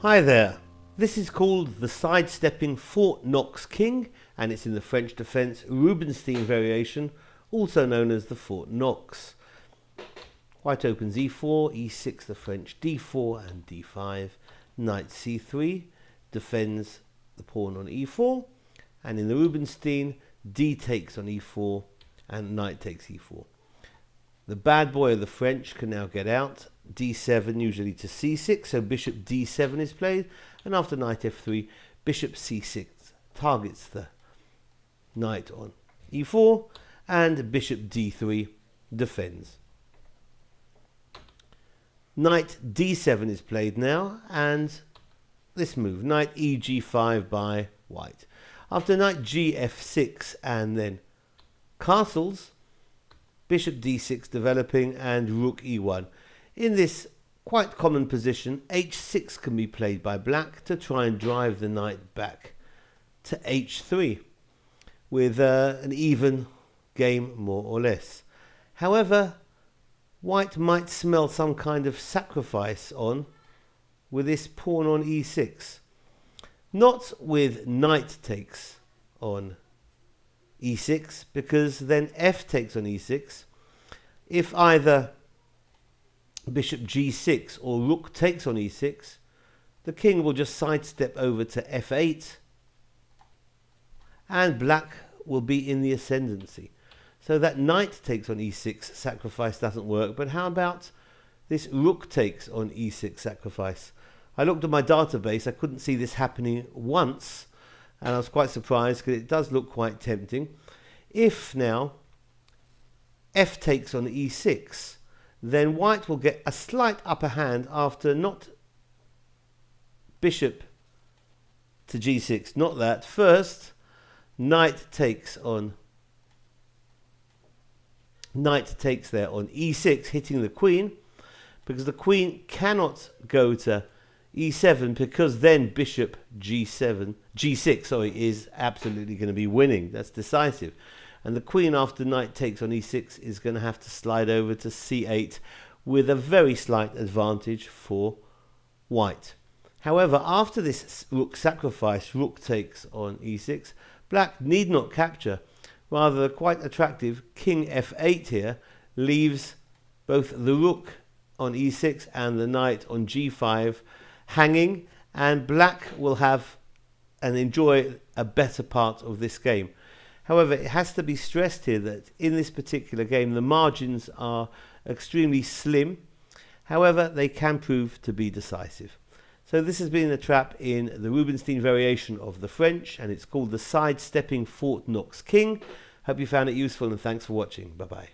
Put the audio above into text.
Hi there, this is called the Sidestepping Fort Knox King, and it's in the French defence Rubinstein variation, also known as the Fort Knox. White opens e4, e6 the French d4 and d5, knight c3 defends the pawn on e4, and in the Rubinstein d takes on e4 and knight takes e4. The bad boy of the French can now get out, d7 usually to c6, so bishop d7 is played, and after knight f3, bishop c6 targets the knight on e4, and bishop d3 defends. Knight d7 is played now, and this move, knight eg5 by white. After knight gf6 and then castles, bishop d6 developing and rook e1. In this quite common position, h6 can be played by black to try and drive the knight back to h3 with an even game more or less. However, white might smell some kind of sacrifice on with this pawn on e6. Not with knight takes on e6, because then f takes on e6. If either bishop g6 or rook takes on e6, the king will just sidestep over to f8 and black will be in the ascendancy. So that knight takes on e6 sacrifice doesn't work, but how about this rook takes on e6 sacrifice? I looked at my database, I couldn't see this happening once, and I was quite surprised because it does look quite tempting. If now f takes on e6, then white will get a slight upper hand after not bishop to g6, not that. First, knight takes there on e6, hitting the queen, because the queen cannot go to e7, because then bishop g6 is absolutely going to be winning. That's decisive. And the queen, after knight takes on e6, is going to have to slide over to c8 with a very slight advantage for white. However, after this rook sacrifice, rook takes on e6, black need not capture. Rather, quite attractive king f8 here leaves both the rook on e6 and the knight on g5 hanging, and black will have and enjoy a better part of this game. However, it has to be stressed here that in this particular game the margins are extremely slim. However, they can prove to be decisive. So this has been a trap in the Rubinstein variation of the French, and it's called the Sidestepping Fort Knox King. Hope you found it useful, and thanks for watching. Bye bye.